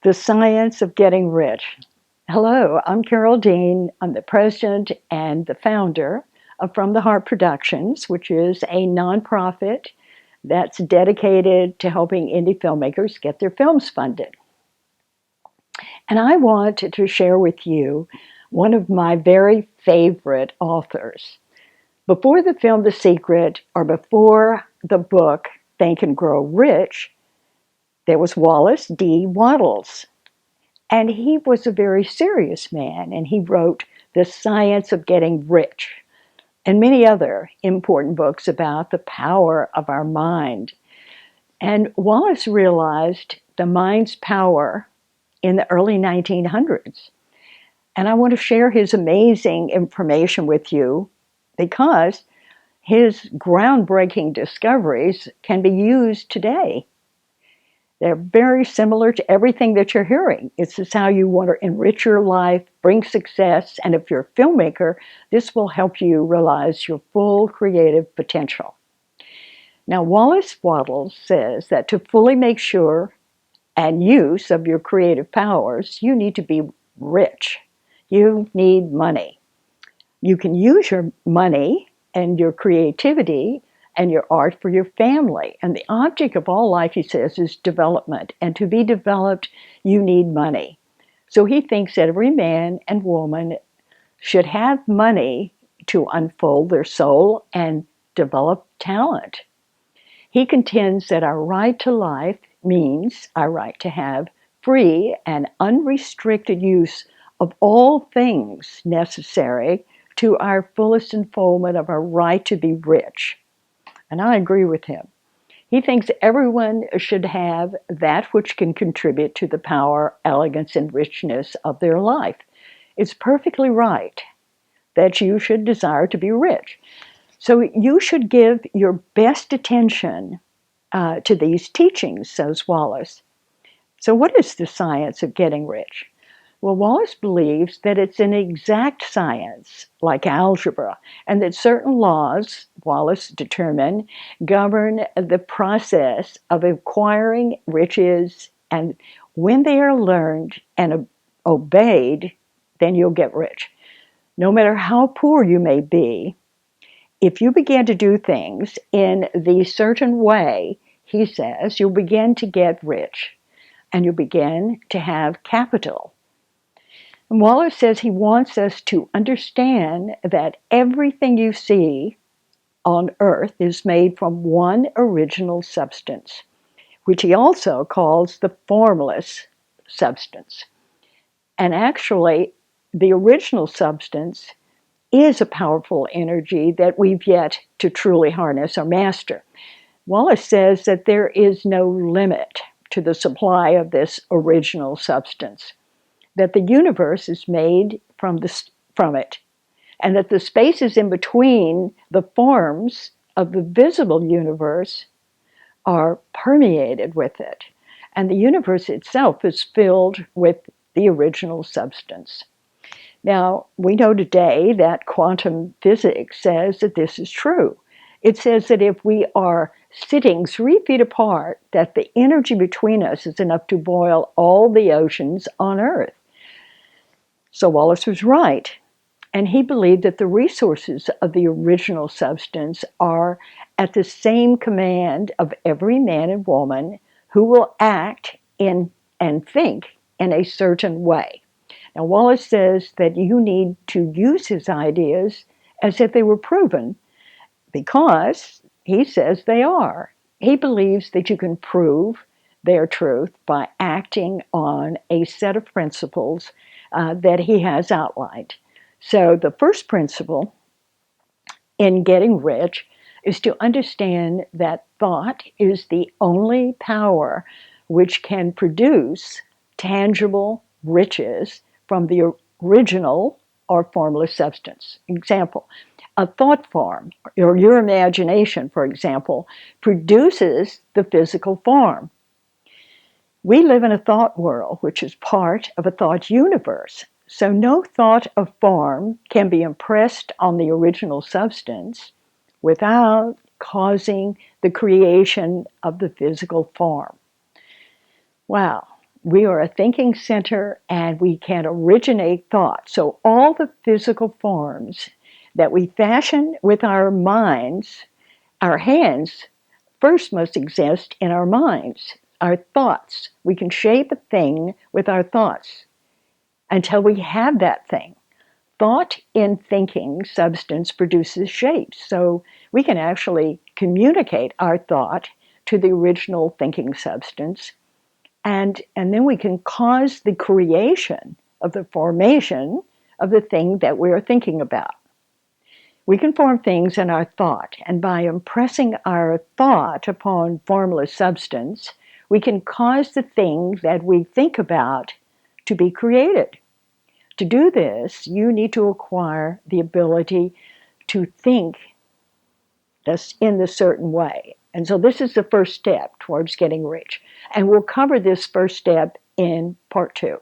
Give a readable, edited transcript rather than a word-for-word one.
The Science of Getting Rich. Hello, I'm Carole Dean. I'm the president and the founder of From the Heart Productions, which is a nonprofit that's dedicated to helping indie filmmakers get their films funded. And I want to share with you one of my very favorite authors. Before the film The Secret, or before the book Think and Grow Rich, there was Wallace D. Wattles. And he was a very serious man, and he wrote The Science of Getting Rich and many other important books about the power of our mind. And Wallace realized the mind's power in the early 1900s. And I want to share his amazing information with you because his groundbreaking discoveries can be used today. They're very similar to everything that you're hearing. This is how you want to enrich your life, bring success, and if you're a filmmaker, this will help you realize your full creative potential. Now, Wallace Wattles says that to fully make sure and use of your creative powers, you need to be rich. You need money. You can use your money and your creativity and your art for your family. And the object of all life, he says, is development. And to be developed, you need money. So he thinks that every man and woman should have money to unfold their soul and develop talent. He contends that our right to life means our right to have free and unrestricted use of all things necessary to our fullest unfoldment of our right to be rich. And I agree with him. He thinks everyone should have that which can contribute to the power, elegance, and richness of their life. It's perfectly right that you should desire to be rich. So you should give your best attention to these teachings, says Wallace. So what is the science of getting rich? Well, Wallace believes that it's an exact science, like algebra, and that certain laws, Wallace determined, govern the process of acquiring riches, and when they are learned and obeyed, then you'll get rich. No matter how poor you may be, if you begin to do things in the certain way, he says, you'll begin to get rich, and you'll begin to have capital. And Wallace says he wants us to understand that everything you see on earth is made from one original substance, which he also calls the formless substance. And actually, the original substance is a powerful energy that we've yet to truly harness or master. Wallace says that there is no limit to the supply of this original substance, that the universe is made from it, and that the spaces in between the forms of the visible universe are permeated with it. And the universe itself is filled with the original substance. Now, we know today that quantum physics says that this is true. It says that if we are sitting 3 feet apart, that the energy between us is enough to boil all the oceans on Earth. So Wallace was right, and he believed that the resources of the original substance are at the same command of every man and woman who will act in and think in a certain way. Now, Wallace says that you need to use his ideas as if they were proven, because he says they are. He believes that you can prove their truth by acting on a set of principles that he has outlined. So the first principle in getting rich is to understand that thought is the only power which can produce tangible riches from the original or formless substance. Example, a thought form, or your imagination, for example, produces the physical form. We live in a thought world, which is part of a thought universe. So no thought of form can be impressed on the original substance without causing the creation of the physical form. Wow. We are a thinking center and we can originate thought. So all the physical forms that we fashion with our minds, our hands first must exist in our minds, our thoughts. We can shape a thing with our thoughts until we have that thing. Thought in thinking substance produces shapes. So we can actually communicate our thought to the original thinking substance. And then we can cause the creation of the formation of the thing that we're thinking about. We can form things in our thought, and by impressing our thought upon formless substance, we can cause the thing that we think about to be created. To do this, you need to acquire the ability to think this in a certain way. And so this is the first step towards getting rich. And we'll cover this first step in part 2.